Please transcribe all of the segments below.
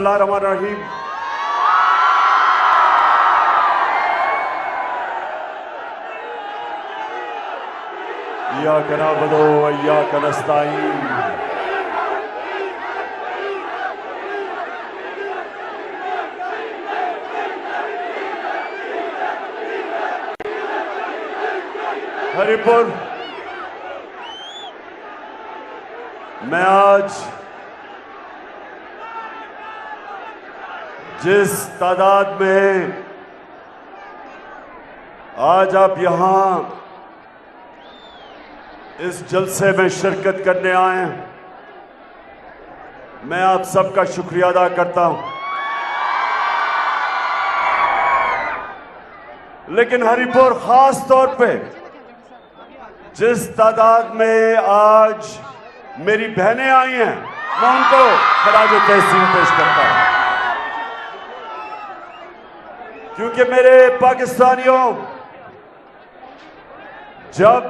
बिस्मिल्लाहिर्रहमानिर्रहीम। इय्याका नअबुदु व इय्याका नस्तईन। हरिपुर मैं आज जिस तादाद में आज आप यहां इस जलसे में शिरकत करने आए हैं, मैं आप सबका शुक्रिया अदा करता हूं। लेकिन हरिपुर खास तौर पे जिस तादाद में आज मेरी बहनें आई हैं, मैं उनको खराज तहसीन पेश करता हूं। क्योंकि मेरे पाकिस्तानियों, जब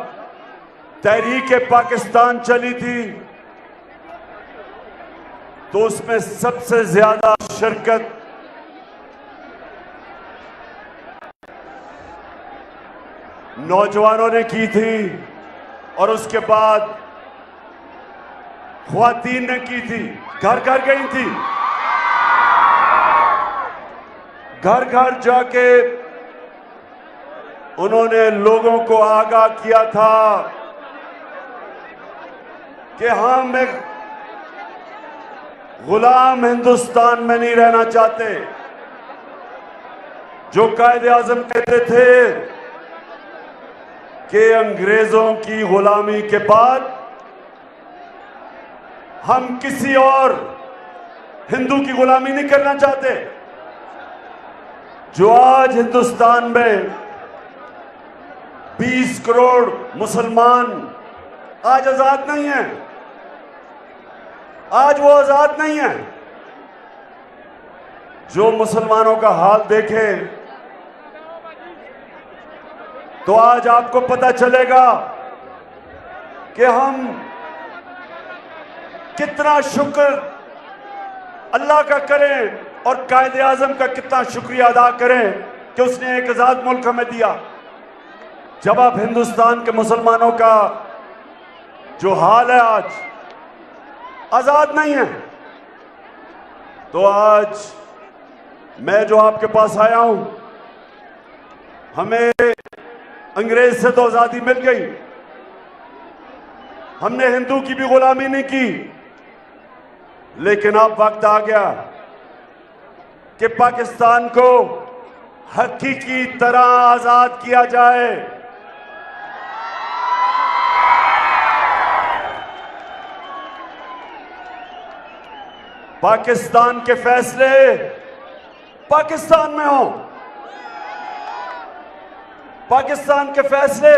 तहरीक पाकिस्तान चली थी तो उसमें सबसे ज्यादा शिरकत नौजवानों ने की थी और उसके बाद ख्वातीन ने की थी। घर घर गई थी, घर घर जाके उन्होंने लोगों को आगाह किया था कि हम एक गुलाम हिंदुस्तान में नहीं रहना चाहते। जो कायदे आजम कहते थे कि अंग्रेजों की गुलामी के बाद हम किसी और हिंदू की गुलामी नहीं करना चाहते। जो आज हिंदुस्तान में 20 करोड़ मुसलमान आज आजाद नहीं है, आज वो आजाद नहीं है। जो मुसलमानों का हाल देखे तो आज आपको पता चलेगा कि हम कितना शुक्र अल्लाह का करें और कायदे आजम का कितना शुक्रिया अदा करें कि उसने एक आजाद मुल्क हमें दिया। जब आप हिंदुस्तान के मुसलमानों का जो हाल है आज आजाद नहीं है, तो आज मैं जो आपके पास आया हूं, हमें अंग्रेज से तो आजादी मिल गई, हमने हिंदू की भी गुलामी नहीं की। लेकिन अब वक्त आ गया कि पाकिस्तान को हकीकी तरह आजाद किया जाए। पाकिस्तान के फैसले पाकिस्तान में हो, पाकिस्तान के फैसले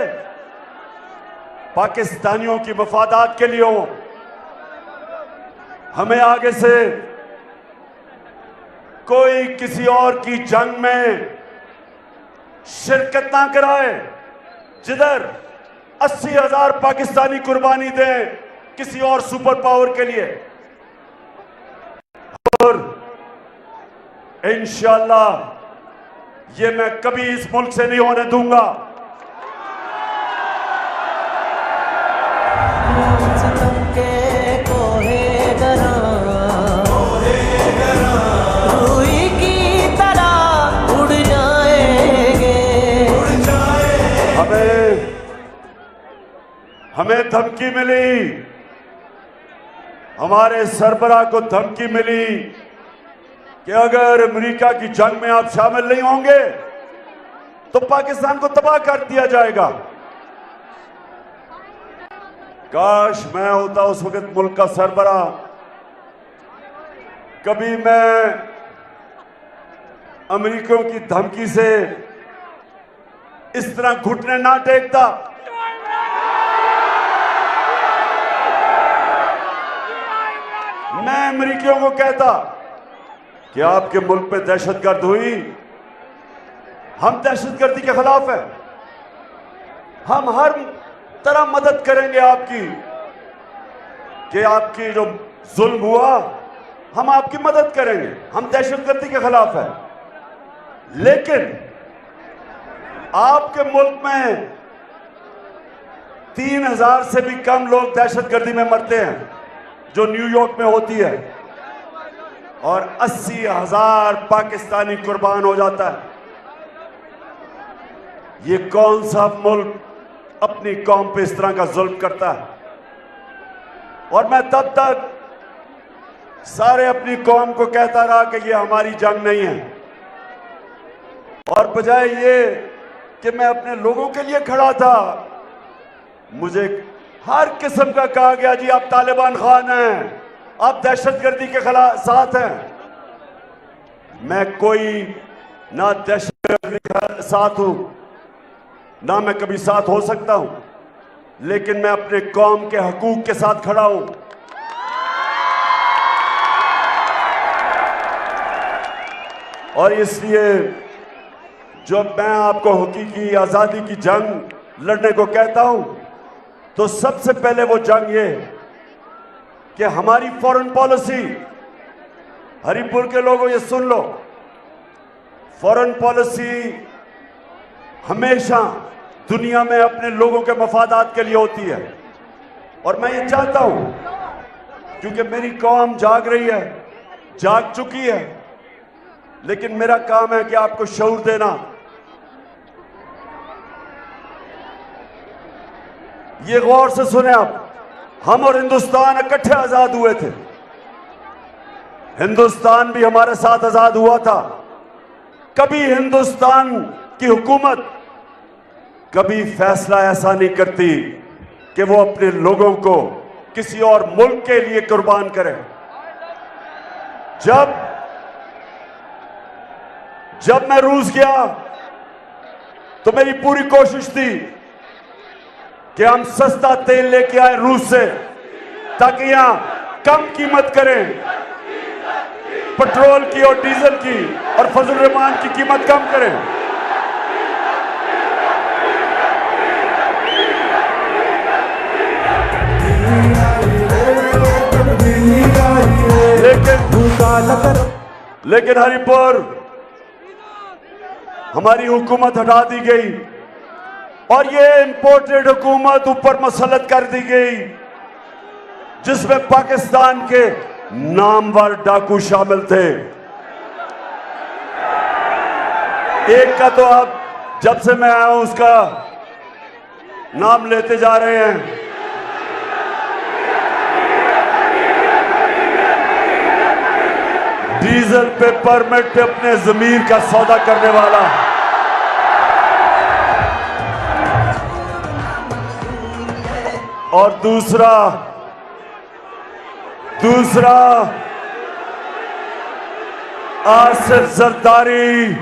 पाकिस्तानियों की मफादात के लिए हो। हमें आगे से कोई किसी और की जंग में शिरकत ना कराए जिधर 80,000 पाकिस्तानी कुर्बानी दें किसी और सुपर पावर के लिए। और इंशाअल्लाह ये मैं कभी इस मुल्क से नहीं होने दूंगा। रूई की तरह उड़ जाएंगे। हमें धमकी मिली, हमारे सरबराह को धमकी मिली कि अगर अमेरिका की जंग में आप शामिल नहीं होंगे तो पाकिस्तान को तबाह कर दिया जाएगा। काश मैं होता उस वक्त मुल्क का सरबराह, कभी मैं अमेरिकियों की धमकी से इस तरह घुटने ना टेकता। मैं अमेरिकियों को कहता कि आपके मुल्क पे दहशतगर्द हुई, हम दहशतगर्दी के खिलाफ हैं, हम हर तरह मदद करेंगे आपकी, कि आपकी जो जुल्म हुआ हम आपकी मदद करेंगे, हम दहशतगर्दी के खिलाफ हैं। लेकिन आपके मुल्क में 3000 से भी कम लोग दहशतगर्दी में मरते हैं जो न्यूयॉर्क में होती है, और 80,000 पाकिस्तानी कुर्बान हो जाता है। ये कौन सा मुल्क अपनी कौम पे इस तरह का जुल्म करता है? और मैं तब तक सारे अपनी कौम को कहता रहा कि ये हमारी जंग नहीं है, और बजाय ये कि मैं अपने लोगों के लिए खड़ा था, मुझे हर किस्म का कहा गया जी आप तालिबान खान हैं, आप दहशतगर्दी के खिलाफ साथ हैं। मैं कोई ना दहशतगर्दी के साथ हूं, ना मैं कभी साथ हो सकता हूं, लेकिन मैं अपने कौम के हकूक के साथ खड़ा हूं। और इसलिए जब मैं आपको हकीकी आजादी की जंग लड़ने को कहता हूं, तो सबसे पहले वो जंग ये कि हमारी फॉरेन पॉलिसी, हरिपुर के लोगों ये सुन लो, फॉरेन पॉलिसी हमेशा दुनिया में अपने लोगों के मफादात के लिए होती है। और मैं ये चाहता हूं, क्योंकि मेरी कौम जाग रही है, जाग चुकी है, लेकिन मेरा काम है कि आपको शऊर देना। ये गौर से सुने आप, हम और हिंदुस्तान इकट्ठे आजाद हुए थे। हिंदुस्तान भी हमारे साथ आजाद हुआ था। कभी हिंदुस्तान की हुकूमत कभी फैसला ऐसा नहीं करती कि वो अपने लोगों को किसी और मुल्क के लिए कुर्बान करे। जब मैं रूस गया तो मेरी पूरी कोशिश थी कि हम सस्ता तेल लेके आए रूस से, ताकि यहां कम कीमत करें पेट्रोल की और डीजल की, और फजल रहमान की कीमत कम करें। लेकिन हरिपुर हमारी हुकूमत हटा दी गई, और ये इंपोर्टेड हुकूमत ऊपर मसलत कर दी गई, जिसमें पाकिस्तान के नामवर डाकू शामिल थे। एक का तो अब जब से मैं आया हूं उसका नाम लेते जा रहे हैं। डीजल पे परमिट पे अपने जमीर का सौदा करने वाला। और दूसरा आसिफ जरदारी,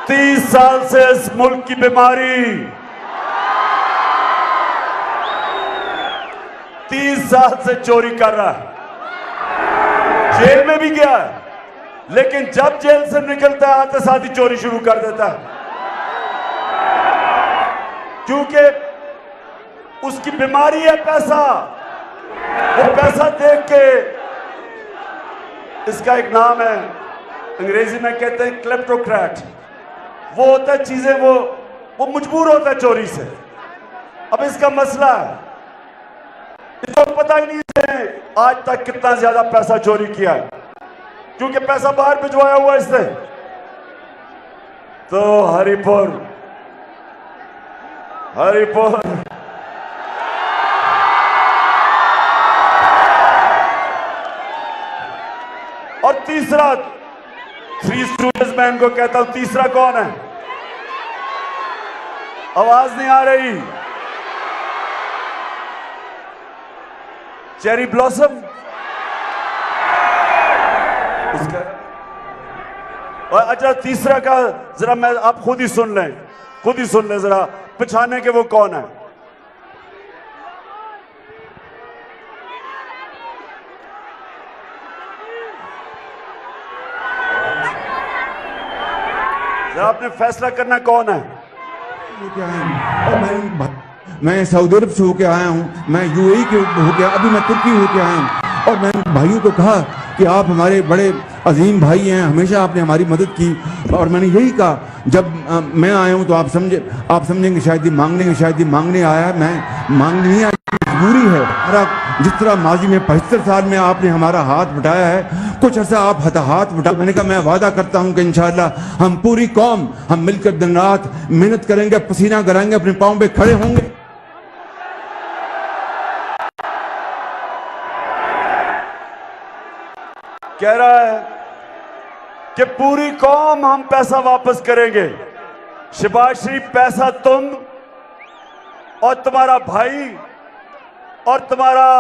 30 साल से इस मुल्क की बीमारी, 30 साल से चोरी कर रहा है, जेल में भी गया है, लेकिन जब जेल से निकलता है आते साथ ही चोरी शुरू कर देता है, क्योंकि उसकी बीमारी है पैसा। वो पैसा देख के, इसका एक नाम है अंग्रेजी में कहते हैं क्लेप्टोक्रेट, वो होता है चीजें वो मजबूर होता है चोरी से। अब इसका मसला है, इसको पता ही नहीं है आज तक कितना ज्यादा पैसा चोरी किया है, क्योंकि पैसा बाहर भिजवाया हुआ इसने। तो हरिपुर और तीसरा, थ्री स्टूडेंट्स मैं इनको कहता हूं, तीसरा कौन है? आवाज नहीं आ रही। चेरी ब्लॉसम, उसका। और अच्छा तीसरा का जरा मैं आप खुद ही सुन लें जरा, पहचाने के वो कौन है? जरा आपने फैसला करना कौन है? मैं सऊदी अरब से होके आया हूँ, मैं यूएई के होके, अभी मैं तुर्की होके आया हूँ। और मैंने भाइयों को कहा कि आप हमारे बड़े अजीम भाई हैं, हमेशा आपने हमारी मदद की। और मैंने यही कहा, जब मैं आया हूँ तो आप समझेंगे शायद ये मांगने आया, मैं मांगने नहीं आया, मजबूरी है। हमारा जिस तरह माजी में 75 साल में आपने हमारा हाथ बटाया है, कुछ ऐसा आप हाथ बटा। मैंने कहा मैं वादा करता हूं कि इंशाअल्लाह हम पूरी कौम हम मिलकर दिन रात मेहनत करेंगे, पसीना कराएंगे, अपने पांव पे खड़े होंगे। कह रहा है कि पूरी कौम हम पैसा वापस करेंगे। शहबाज शरीफ, पैसा तुम और तुम्हारा भाई और तुम्हारा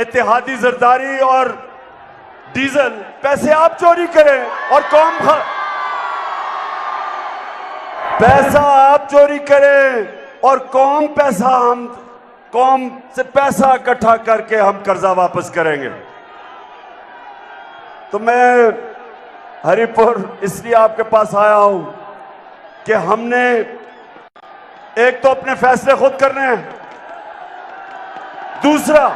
इत्तेहादी जरदारी और डीजल, पैसे आप चोरी करें और पैसा आप चोरी करें और कौम से पैसा इकट्ठा करके हम कर्जा वापस करेंगे। तो मैं हरिपुर इसलिए आपके पास आया हूं कि हमने एक तो अपने फैसले खुद करने हैं, दूसरा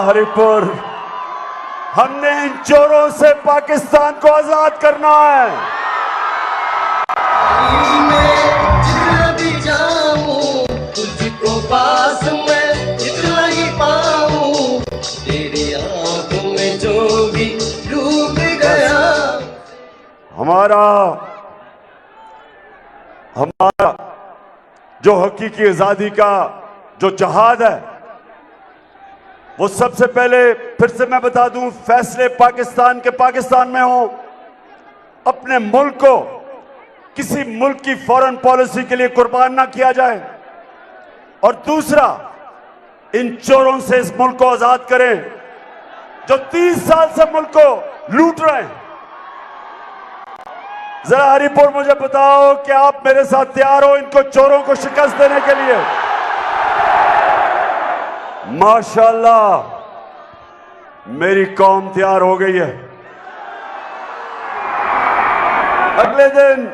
हरिपुर, हमने इन चोरों से पाकिस्तान को आजाद करना है। जितना भी जाऊं तुझको पास मैं जितना ही पाऊं, तेरी आंखों में जो भी डूब गया। हमारा जो हकीकी आजादी का जो जहाद है, वो सबसे पहले फिर से मैं बता दूं, फैसले पाकिस्तान में हो। अपने मुल्क को किसी मुल्क की फॉरेन पॉलिसी के लिए कुर्बान ना किया जाए। और दूसरा, इन चोरों से इस मुल्क को आजाद करें जो 30 साल से मुल्क को लूट रहे हैं। जरा हरिपुर मुझे बताओ कि आप मेरे साथ तैयार हो इनको चोरों को शिकस्त देने के लिए? माशाअल्लाह, मेरी कौम तैयार हो गई है। अगले दिन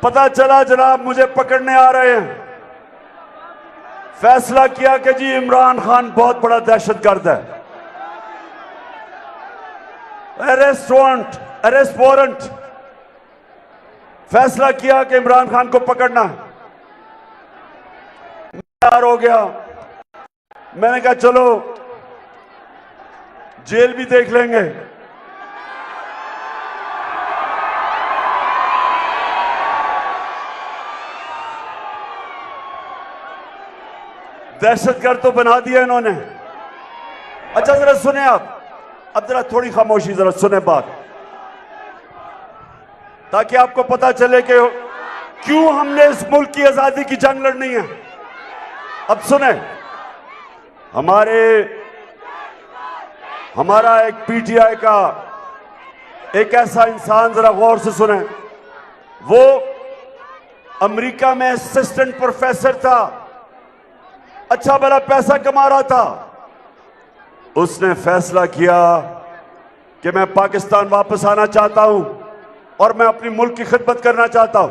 पता चला जनाब मुझे पकड़ने आ रहे हैं। फैसला किया कि जी इमरान खान बहुत बड़ा दहशतगर्द है। अरेस्ट वारंट, फैसला किया कि इमरान खान को पकड़ना है। तैयार हो गया। मैंने कहा चलो जेल भी देख लेंगे। दहशतगर्द तो बना दिया इन्होंने। अच्छा जरा सुने आप, अब जरा थोड़ी खामोशी, जरा सुने बात, ताकि आपको पता चले कि क्यों हमने इस मुल्क की आजादी की जंग लड़नी है। अब सुने, हमारा एक पीटीआई का एक ऐसा इंसान, जरा गौर से सुने, वो अमेरिका में असिस्टेंट प्रोफेसर था, अच्छा भला पैसा कमा रहा था। उसने फैसला किया कि मैं पाकिस्तान वापस आना चाहता हूं और मैं अपनी मुल्क की खिदमत करना चाहता हूं।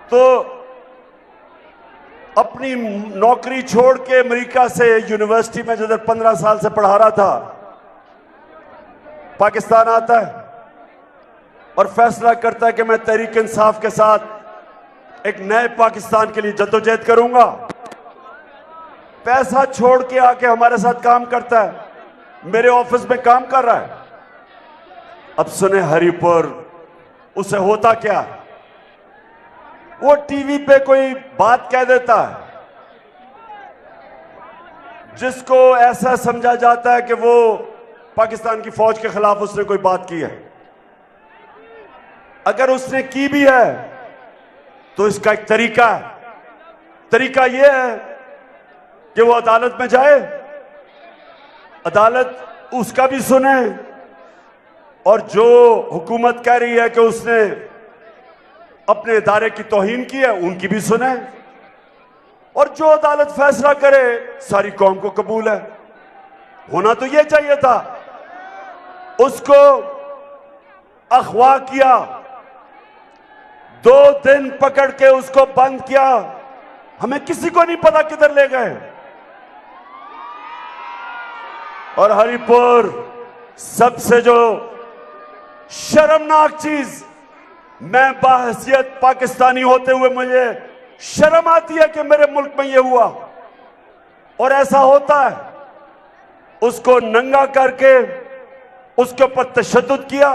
तो अपनी नौकरी छोड़ के अमेरिका से यूनिवर्सिटी में जिधर 15 साल से पढ़ा रहा था, पाकिस्तान आता है और फैसला करता है कि मैं तहरीक इंसाफ के साथ एक नए पाकिस्तान के लिए जद्दोजहद करूंगा। पैसा छोड़ के आके हमारे साथ काम करता है, मेरे ऑफिस में काम कर रहा है। अब सुने हरिपुर, उसे होता क्या, वो टीवी पे कोई बात कह देता है जिसको ऐसा समझा जाता है कि वो पाकिस्तान की फौज के खिलाफ उसने कोई बात की है। अगर उसने की भी है तो इसका एक तरीका यह है कि वो अदालत में जाए, अदालत उसका भी सुने, और जो हुकूमत कह रही है कि उसने अपने इदारे की तौहीन की है उनकी भी सुने, और जो अदालत फैसला करे सारी कौम को कबूल है। होना तो यह चाहिए था। उसको अगवा किया, 2 दिन पकड़ के उसको बंद किया, हमें किसी को नहीं पता किधर ले गए। और हरिपुर सबसे जो शर्मनाक चीज, मैं बाहसियत पाकिस्तानी होते हुए मुझे शर्म आती है कि मेरे मुल्क में यह हुआ और ऐसा होता है। उसको नंगा करके उसके ऊपर तशद्दुद किया।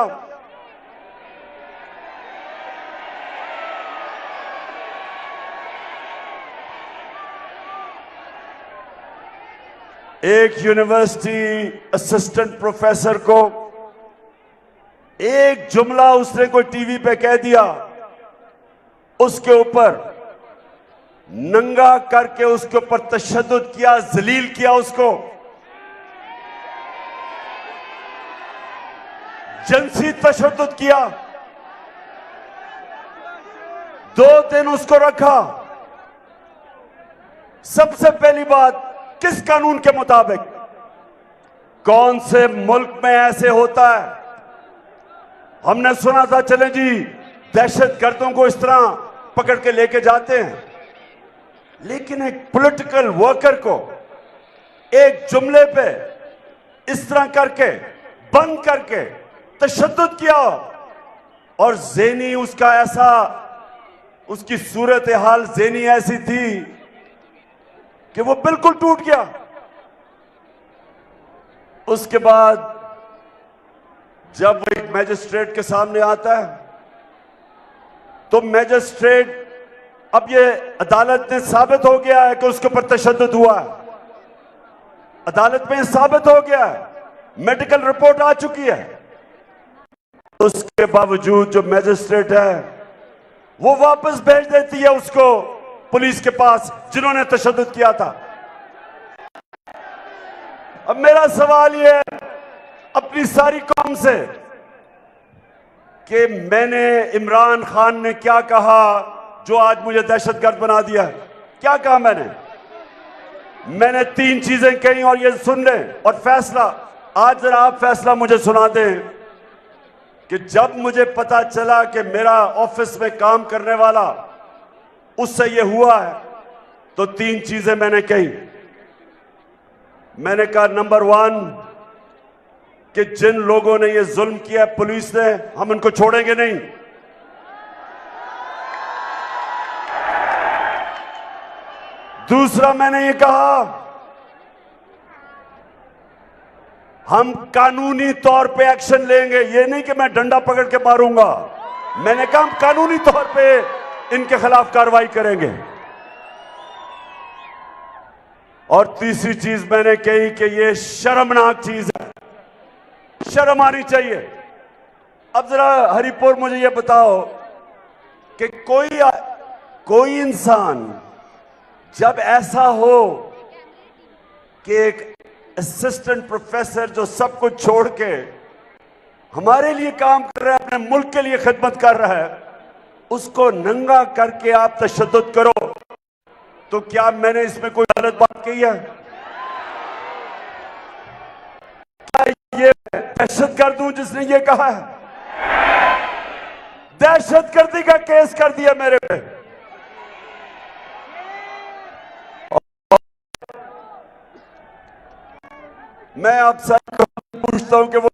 एक यूनिवर्सिटी असिस्टेंट प्रोफेसर को एक जुमला उसने कोई टीवी पे कह दिया, उसके ऊपर नंगा करके उसके ऊपर तशद्दुद किया, जलील किया, उसको जिनसी तशद्दुद किया। 2 दिन उसको रखा। सबसे पहली बात, किस कानून के मुताबिक? कौन से मुल्क में ऐसे होता है? हमने सुना था, चले जी दहशतगर्दों को इस तरह पकड़ के लेके जाते हैं, लेकिन एक पॉलिटिकल वर्कर को एक जुमले पे इस तरह करके बंद करके तशद्दुद किया और ज़ेनी उसका ऐसा, उसकी सूरत हाल ज़ेनी ऐसी थी कि वो बिल्कुल टूट गया। उसके बाद जब वो एक मैजिस्ट्रेट के सामने आता है तो मैजिस्ट्रेट, अब ये अदालत ने साबित हो गया है कि उसके ऊपर तशद्दुद हुआ है, अदालत में साबित हो गया है, मेडिकल रिपोर्ट आ चुकी है। उसके बावजूद जो मैजिस्ट्रेट है वो वापस भेज देती है उसको पुलिस के पास जिन्होंने तशद्दुद किया था। अब मेरा सवाल ये है अपनी सारी कौम से कि मैंने, इमरान खान ने क्या कहा जो आज मुझे दहशतगर्द बना दिया? क्या कहा मैंने 3 चीजें कही और ये सुन लें और फैसला, आज जरा आप फैसला मुझे सुना दें कि जब मुझे पता चला कि मेरा ऑफिस में काम करने वाला उससे ये हुआ है तो 3 चीजें मैंने कही। मैंने कहा, नंबर 1 कि जिन लोगों ने ये जुल्म किया पुलिस ने, हम उनको छोड़ेंगे नहीं। दूसरा मैंने ये कहा, हम कानूनी तौर पे एक्शन लेंगे। ये नहीं कि मैं डंडा पकड़ के मारूंगा, मैंने कहा हम कानूनी तौर पे इनके खिलाफ कार्रवाई करेंगे। और तीसरी चीज मैंने कही कि ये शर्मनाक चीज है, शर्म आनी चाहिए। अब जरा हरिपुर मुझे ये बताओ कि कोई इंसान जब ऐसा हो कि एक असिस्टेंट प्रोफेसर जो सब कुछ छोड़ के हमारे लिए काम कर रहा है, अपने मुल्क के लिए खिदमत कर रहा है, उसको नंगा करके आप तशद्दुद करो, तो क्या मैंने इसमें कोई गलत बात कही है? क्या ये दहशतगर्द हूं जिसने ये कहा है? दहशतगर्दी का केस कर दिया मेरे पे। मैं आप सबको पूछता हूं कि वो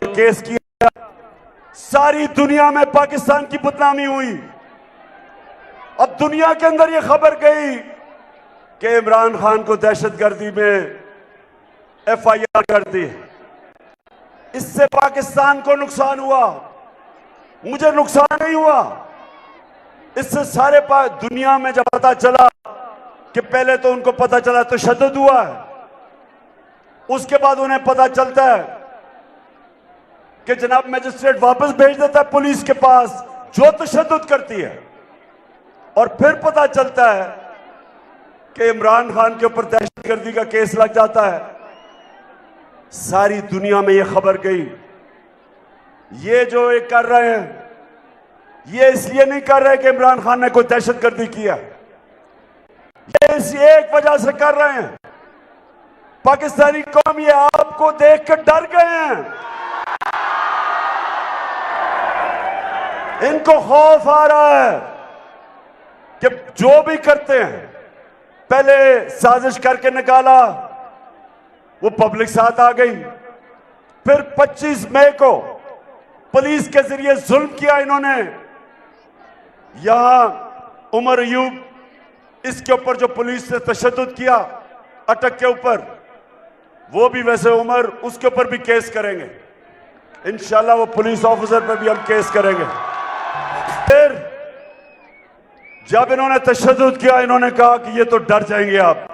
केस किया, सारी दुनिया में पाकिस्तान की बदनामी हुई। अब दुनिया के अंदर ये खबर गई कि इमरान खान को दहशतगर्दी में FIR कर दी। इससे पाकिस्तान को नुकसान हुआ, मुझे नुकसान नहीं हुआ। इससे सारे दुनिया में जब पता चला कि पहले तो उनको पता चला तशद्दुद हुआ है, उसके बाद उन्हें पता चलता है कि जनाब मैजिस्ट्रेट वापस भेज देता है पुलिस के पास जो तशद्दुद करती है, और फिर पता चलता है कि इमरान खान के ऊपर दहशतगर्दी का केस लग जाता है। सारी दुनिया में यह खबर गई। ये जो ये कर रहे हैं, ये इसलिए नहीं कर रहे कि इमरान खान ने कोई दहशतगर्दी किया, ये इस एक वजह से कर रहे हैं, पाकिस्तानी कौम ये आपको देख कर डर गए हैं। इनको खौफ आ रहा है कि जो भी करते हैं, पहले साजिश करके निकाला, वो पब्लिक साथ आ गई, फिर 25 मई को पुलिस के जरिए जुल्म किया इन्होंने। यहां उमर अयूब, इसके ऊपर जो पुलिस ने तशद्दुद किया अटक के ऊपर, वो भी वैसे उमर, उसके ऊपर भी केस करेंगे इंशाल्लाह। वो पुलिस ऑफिसर पर भी हम केस करेंगे। फिर जब इन्होंने तशद्दुद किया, इन्होंने कहा कि ये तो डर जाएंगे आप,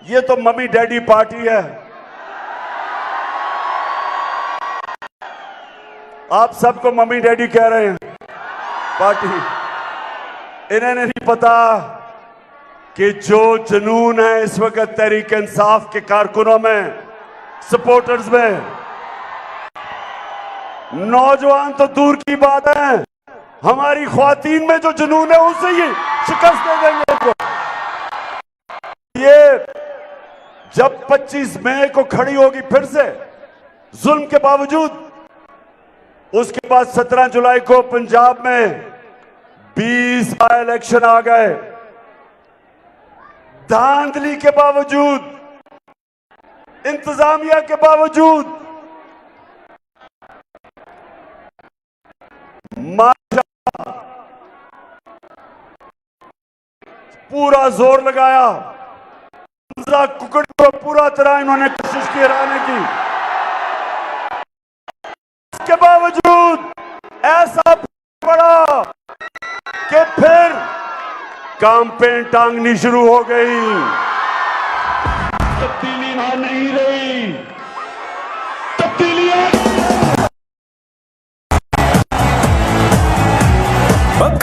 ये तो मम्मी डैडी पार्टी है। आप सबको मम्मी डैडी कह रहे हैं पार्टी। इन्हें नहीं पता कि जो जुनून है इस वक्त तहरीक इंसाफ के कारकुनों में, सपोर्टर्स में, नौजवान तो दूर की बात है, हमारी ख्वातीन में जो जुनून है उसे ही शिकस्त दे देंगे इनको। ये जब 25 मई को खड़ी होगी फिर से जुल्म के बावजूद, उसके बाद 17 जुलाई को पंजाब में 20 बाय इलेक्शन आ गए, धांधली के बावजूद, इंतजामिया के बावजूद, माशाअल्लाह पूरा जोर लगाया। कुकड़ को पूरा तरह इन्होंने कोशिश की हराने की, इसके बावजूद ऐसा पड़ा कि फिर कैंपेन टांगनी शुरू हो गई। तब्दीली वहां नहीं रही, तब्दीली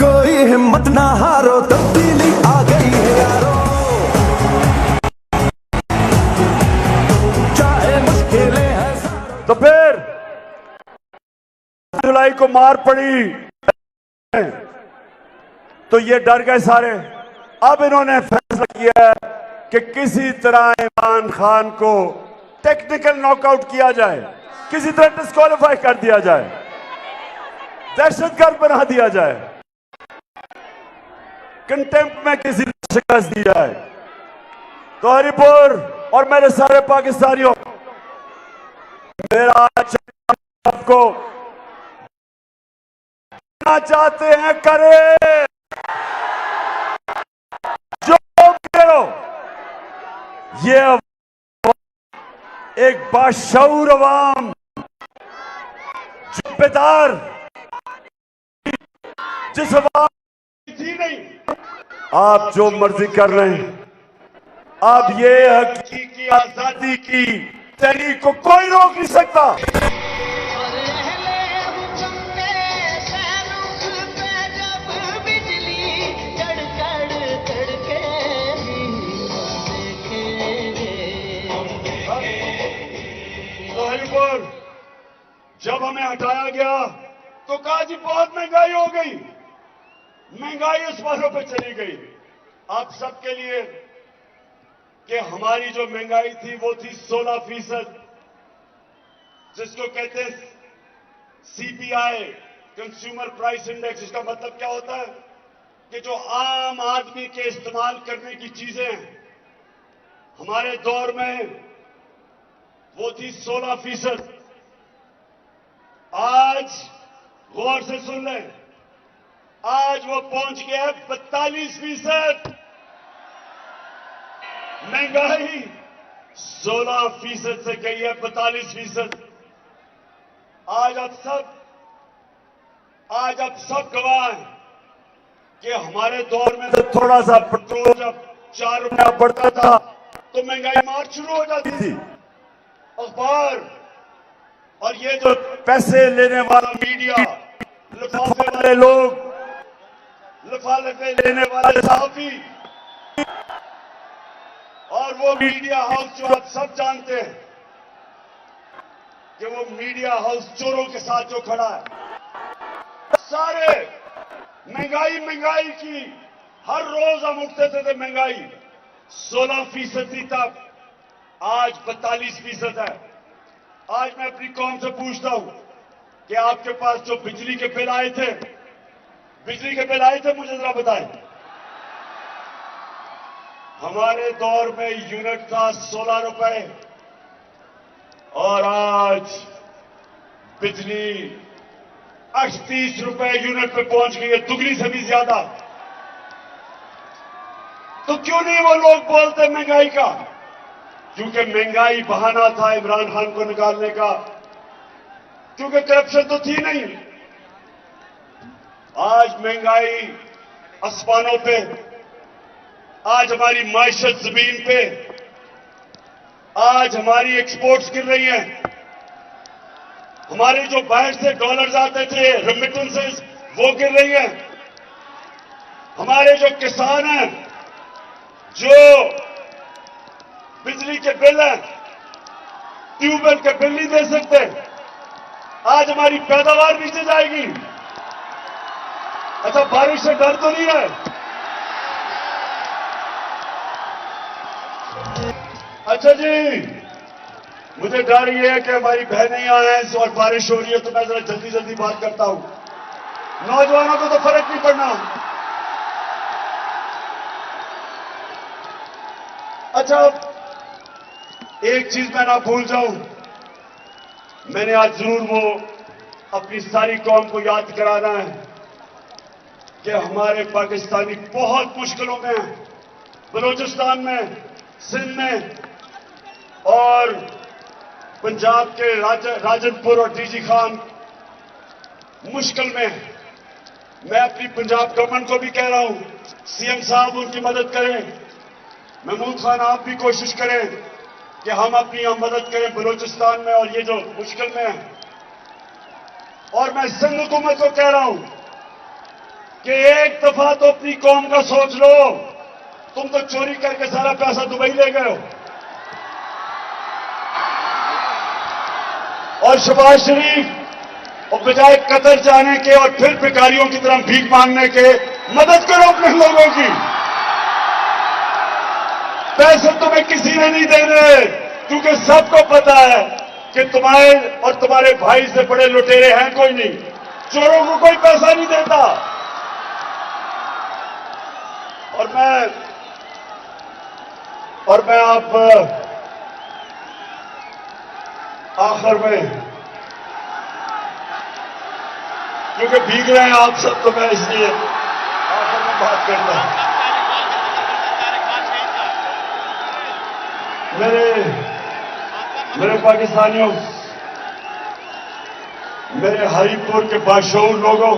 कोई हिम्मत ना हारो, तब्दीली आ गई है यारो, चाहे मुश्किलें हैं। तो फिर जुलाई को मार पड़ी तो ये डर गए सारे। अब इन्होंने फैसला किया है कि किसी तरह इमरान खान को टेक्निकल नॉकआउट किया जाए, किसी तरह डिस्क्वालीफाई कर दिया जाए, दहशतगर्द बना दिया जाए, कंटेम्प्ट में किसी ने शिकस्त दी जाए। तो हरिपुर और मेरे सारे पाकिस्तानियों, मेरा आज आपको चाहते हैं करें, जो करो, ये एक बाशऊर अवाम, जिम्मेदार, जिस अवाम थी नहीं, आप जो मर्जी कर रहे हैं। अब ये हकीकी आजादी की तहरीक को कोई रोक नहीं सकता। जब हमें हटाया गया तो कहा जी बहुत महंगाई हो गई, महंगाई उस पारों पे चली गई। आप सबके लिए कि हमारी जो महंगाई थी वो थी 16%, जिसको कहते हैं सीपीआई, कंज्यूमर प्राइस इंडेक्स। इसका मतलब क्या होता है कि जो आम आदमी के इस्तेमाल करने की चीजें हैं, हमारे दौर में वो थी 16%। आज गौर से सुन लें, आज वो पहुंच गया है 42%। महंगाई 16% से गई है 42%। आज आप सब गवाह हैं कि हमारे दौर में तो थोड़ा सा पेट्रोल जब 4 रुपया बढ़ता था तो महंगाई मार शुरू हो जाती थी। अखबार और ये जो पैसे लेने वाला मीडिया, लिफाफे वाले लोग, लिफाफे लेने वाले सहाफी, और वो मीडिया हाउस जो आप सब जानते हैं कि वो मीडिया हाउस चोरों के साथ जो खड़ा है, सारे महंगाई की, हर रोज हम उठते थे महंगाई 16% थी तब, आज 42% है। आज मैं अपनी कौम से पूछता हूं कि आपके पास जो बिजली के बिल आए थे, मुझे जरा बताएं। हमारे दौर में यूनिट था 16 रुपए और आज बिजली 38 रुपए यूनिट पे पहुंच गई है, दुगनी से भी ज्यादा। तो क्यों नहीं वो लोग बोलते महंगाई का? क्योंकि महंगाई बहाना था इमरान खान को निकालने का, क्योंकि करप्शन तो थी नहीं। आज महंगाई आसमानों पे, आज हमारी माइशत जमीन पे, आज हमारी एक्सपोर्ट्स गिर रही हैं। हमारे जो बाहर से डॉलर्स आते थे, रेमिटेंसेस, वो गिर रही हैं। हमारे जो किसान हैं, जो बिजली के बिल हैं, ट्यूबवेल के बिल नहीं दे सकते, आज हमारी पैदावार नीचे जाएगी। अच्छा, बारिश से डर तो नहीं है? अच्छा जी, मुझे डर ये है कि हमारी बहनें यहां हैं और बारिश हो रही है, तो मैं जरा जल्दी जल्दी बात करता हूं। नौजवानों को तो फर्क नहीं पड़ना। अच्छा, एक चीज मैं ना भूल जाऊं, मैंने आज जरूर वो अपनी सारी कौम को याद कराना है कि हमारे पाकिस्तानी बहुत मुश्किलों में हैं। बलूचिस्तान में, सिंध में और पंजाब के राजनपुर और डीजी खान मुश्किल में हैं। मैं अपनी पंजाब गवर्नमेंट को भी कह रहा हूं, सीएम साहब उनकी मदद करें। महमूद खान, आप भी कोशिश करें कि हम अपनी मदद करें बलूचिस्तान में और ये जो मुश्किल में है। और मैं सिंध हुकूमत को कह रहा हूं कि एक दफा तो अपनी कौम का सोच लो। तुम तो चोरी करके सारा पैसा दुबई ले गए हो, और शहबाज शरीफ और बजाय कतर जाने के और फिर भिखारियों की तरह भीख मांगने के, मदद करो अपने लोगों की। पैसे तुम्हें किसी ने नहीं देने, क्योंकि सबको पता है कि तुम्हारे और तुम्हारे भाई से बड़े लुटेरे हैं कोई नहीं। चोरों को कोई पैसा नहीं देता। और मैं आप आखिर में, क्योंकि भीग रहे हैं आप सब, तो मैं इसलिए आखिर में बात करता हूं। मेरे पाकिस्तानियों, मेरे हरीपुर के बाशऊर लोगों,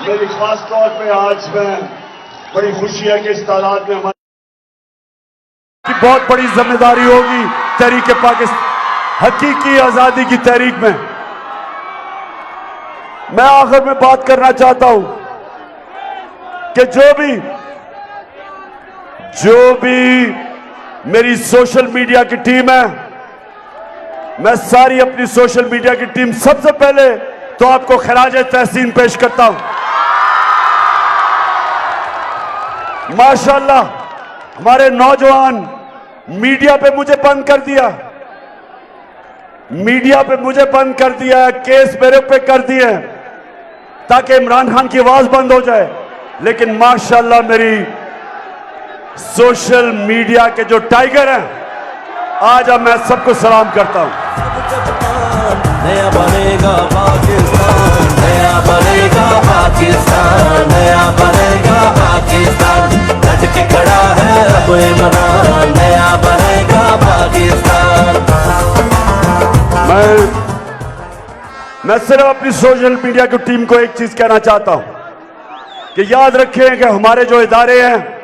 मेरी खास तौर पे आज में बड़ी खुशी है कि इस तादाद में हमारी बहुत बड़ी जिम्मेदारी होगी तहरीक पाकिस्तान, हकीकी आजादी की तहरीक में। मैं आखिर में बात करना चाहता हूं कि जो भी मेरी सोशल मीडिया की टीम है, मैं सारी अपनी सोशल मीडिया की टीम, सबसे पहले तो आपको खराज तहसीन पेश करता हूं। माशाअल्लाह, हमारे नौजवान मीडिया पे मुझे बंद कर दिया, केस मेरे पे कर दिए ताकि इमरान खान की आवाज बंद हो जाए। लेकिन माशाअल्लाह मेरी सोशल मीडिया के जो टाइगर हैं, आज अब मैं सबको सलाम करता हूं। नया बनेगा पाकिस्तान, नया बनेगा पाकिस्तान, नया बनेगा पाकिस्तान, डट के खड़ा है अब इमरान, नया बनेगा पाकिस्तान। मैं सिर्फ अपनी सोशल मीडिया की टीम को एक चीज कहना चाहता हूं कि याद रखें कि हमारे जो इदारे हैं,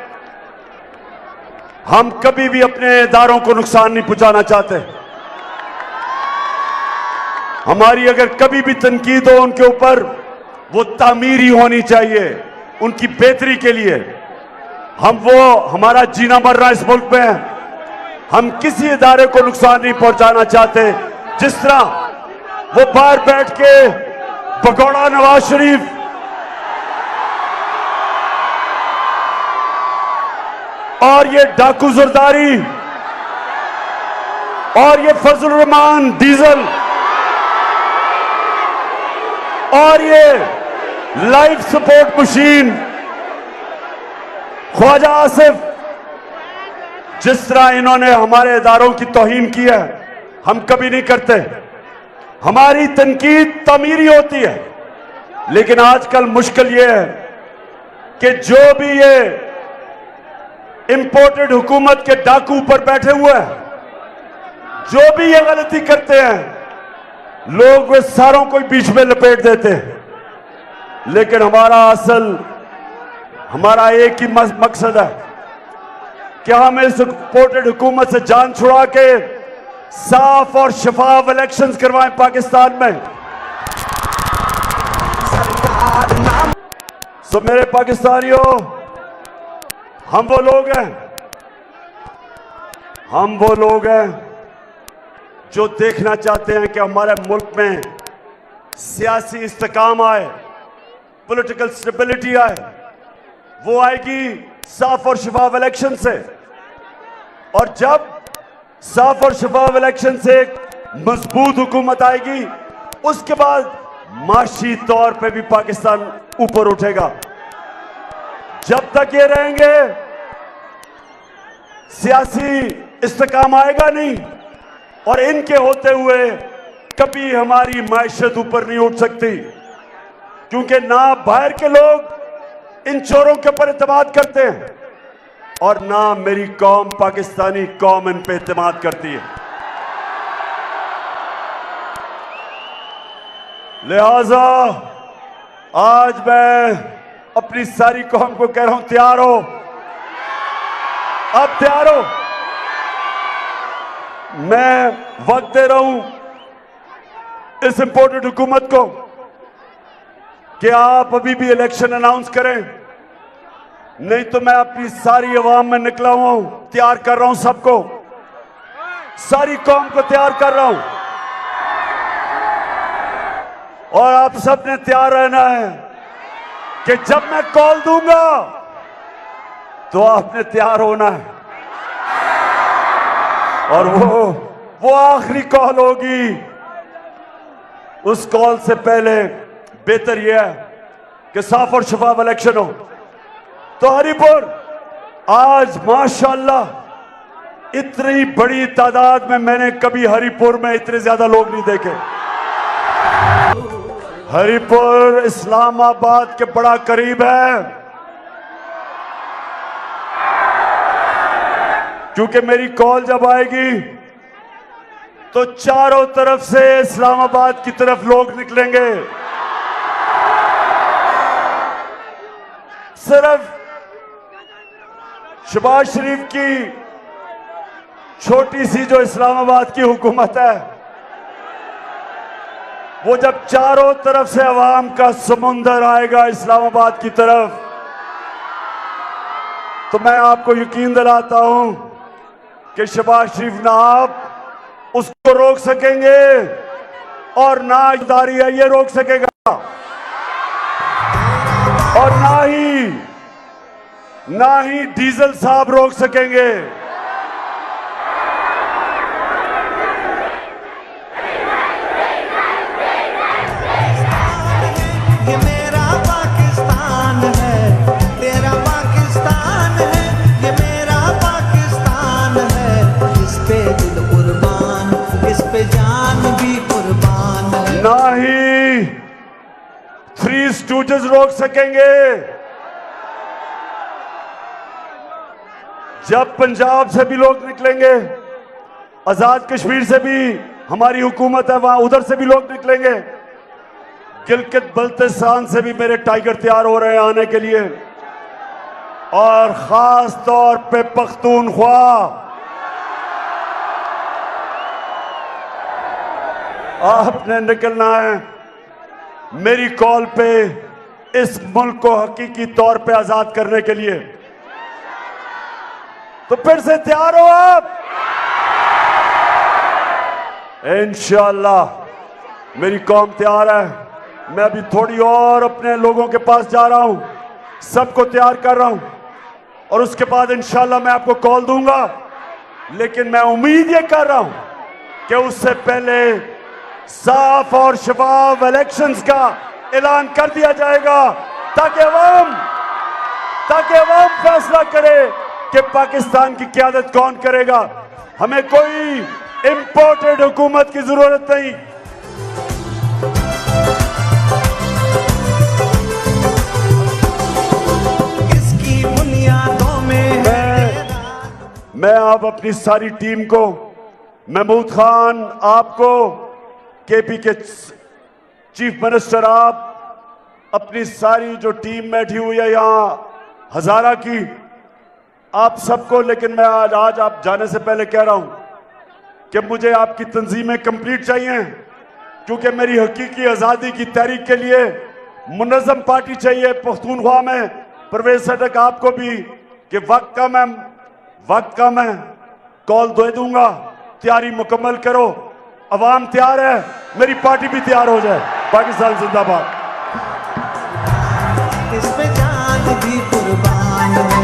हम कभी भी अपने इदारों को नुकसान नहीं पहुंचाना चाहते। हमारी अगर कभी भी तनकीद हो उनके ऊपर, वो तामीरी होनी चाहिए, उनकी बेहतरी के लिए। हमारा जीना मरना इस मुल्क में है, हम किसी इदारे को नुकसान नहीं पहुंचाना चाहते। जिस तरह वो बाहर बैठ के भगोड़ा नवाज शरीफ और ये डाकू जरदारी और ये फजल रहमान डीजल और ये life support machine Khawaja Asif, जिस तरह इन्होंने हमारे इदारों की तौहीन की है हम कभी नहीं करते। हमारी तनकीद तमीरी होती है, लेकिन आजकल मुश्किल यह है कि जो भी ये इंपोर्टेड हुकूमत के डाकू ऊपर बैठे हुए हैं, जो भी ये गलती करते हैं, लोग वे सारों को बीच में लपेट देते हैं। लेकिन हमारा एक ही मकसद है कि हम इस इंपोर्टेड हुकूमत से जान छुड़ा के साफ और शफाफ इलेक्शंस करवाएं पाकिस्तान में। सो मेरे पाकिस्तानियों, हम वो लोग हैं जो देखना चाहते हैं कि हमारे मुल्क में सियासी इस्तेकाम आए, पॉलिटिकल स्टेबिलिटी आए। वो आएगी साफ और शफाफ इलेक्शन से, और जब साफ और शफाफ इलेक्शन से एक मजबूत हुकूमत आएगी, उसके बाद माशी तौर पे भी पाकिस्तान ऊपर उठेगा। जब तक ये रहेंगे सियासी इस्तेकाम आएगा नहीं, और इनके होते हुए कभी हमारी मायशत ऊपर नहीं उठ सकती, क्योंकि ना बाहर के लोग इन चोरों के ऊपर एतमाद करते हैं और ना मेरी कौम पाकिस्तानी कौम इन पे एतमाद करती है। लिहाजा आज मैं अपनी सारी कौम को कह रहा हूं, तैयार हो, अब तैयार हो। मैं वक्त दे रहा हूं इस इंपोर्टेड हुकूमत को कि आप अभी भी इलेक्शन अनाउंस करें, नहीं तो मैं अपनी सारी अवाम में निकला हुआ हूं, तैयार कर रहा हूं सबको, सारी कौम को तैयार कर रहा हूं। और आप सबने तैयार रहना है कि जब मैं कॉल दूंगा तो आपने तैयार होना है। और वो आखिरी कॉल होगी। उस कॉल से पहले बेहतर यह है कि साफ और शफाफ इलेक्शन हो। तो हरिपुर आज माशाअल्लाह इतनी बड़ी तादाद में मैंने कभी हरिपुर में इतने ज्यादा लोग नहीं देखे। हरिपुर इस्लामाबाद के बड़ा करीब है, क्योंकि मेरी कॉल जब आएगी तो चारों तरफ से इस्लामाबाद की तरफ लोग निकलेंगे। सिर्फ शहबाज शरीफ की छोटी सी जो इस्लामाबाद की हुकूमत है, वो जब चारों तरफ से अवाम का समुंदर आएगा इस्लामाबाद की तरफ, तो मैं आपको यकीन दिलाता हूं कि शहबाज शरीफ ना आप उसको रोक सकेंगे और ना इदारिया ये रोक सकेगा, और ना ही डीजल साहब रोक सकेंगे। ये मेरा पाकिस्तान है, तेरा पाकिस्तान है, ये मेरा पाकिस्तान है। इस पे दिल कुर्बान, इस पे जान भी कुर्बान है। ना ही थ्री स्टूडेंट्स रोक सकेंगे। जब पंजाब से भी लोग निकलेंगे, आजाद कश्मीर से भी हमारी हुकूमत है वहां, उधर से भी लोग निकलेंगे, गिलगित बल्तिस्तान से भी मेरे टाइगर तैयार हो रहे हैं आने के लिए, और खास तौर पे पख्तूनख्वा। आपने निकलना है मेरी कॉल पे इस मुल्क को हकीकी तौर पे आजाद करने के लिए। तो फिर से तैयार हो आप? इंशाअल्लाह मेरी कौम तैयार है। मैं अभी थोड़ी और अपने लोगों के पास जा रहा हूं, सबको तैयार कर रहा हूं, और उसके बाद इंशाअल्लाह मैं आपको कॉल दूंगा। लेकिन मैं उम्मीद ये कर रहा हूं कि उससे पहले साफ और शफाफ इलेक्शंस का ऐलान कर दिया जाएगा ताकि अवाम फैसला करे कि पाकिस्तान की क़यादत कौन करेगा। हमें कोई इंपोर्टेड हुकूमत की जरूरत नहीं। इसकी बुनियादों में मैं आप अपनी सारी टीम को, महमूद खान आपको, केपी के चीफ मिनिस्टर, आप अपनी सारी जो टीम बैठी हुई है यहाँ हजारा की, आप सबको, लेकिन मैं आज आप जाने से पहले कह रहा हूं कि मुझे आपकी तंजीमें कंप्लीट चाहिए, क्योंकि मेरी हकीकी आज़ादी की तहरीक के लिए मुनज़्ज़म पार्टी चाहिए पख्तूनख्वा में। परवेज सदक आपको भी कि वक्त कम है, कॉल दे दूंगा, तैयारी मुकम्मल करो। अवाम तैयार है, मेरी पार्टी भी तैयार हो जाए। पाकिस्तान जिंदाबाद। इस पे जान भी कुर्बान है।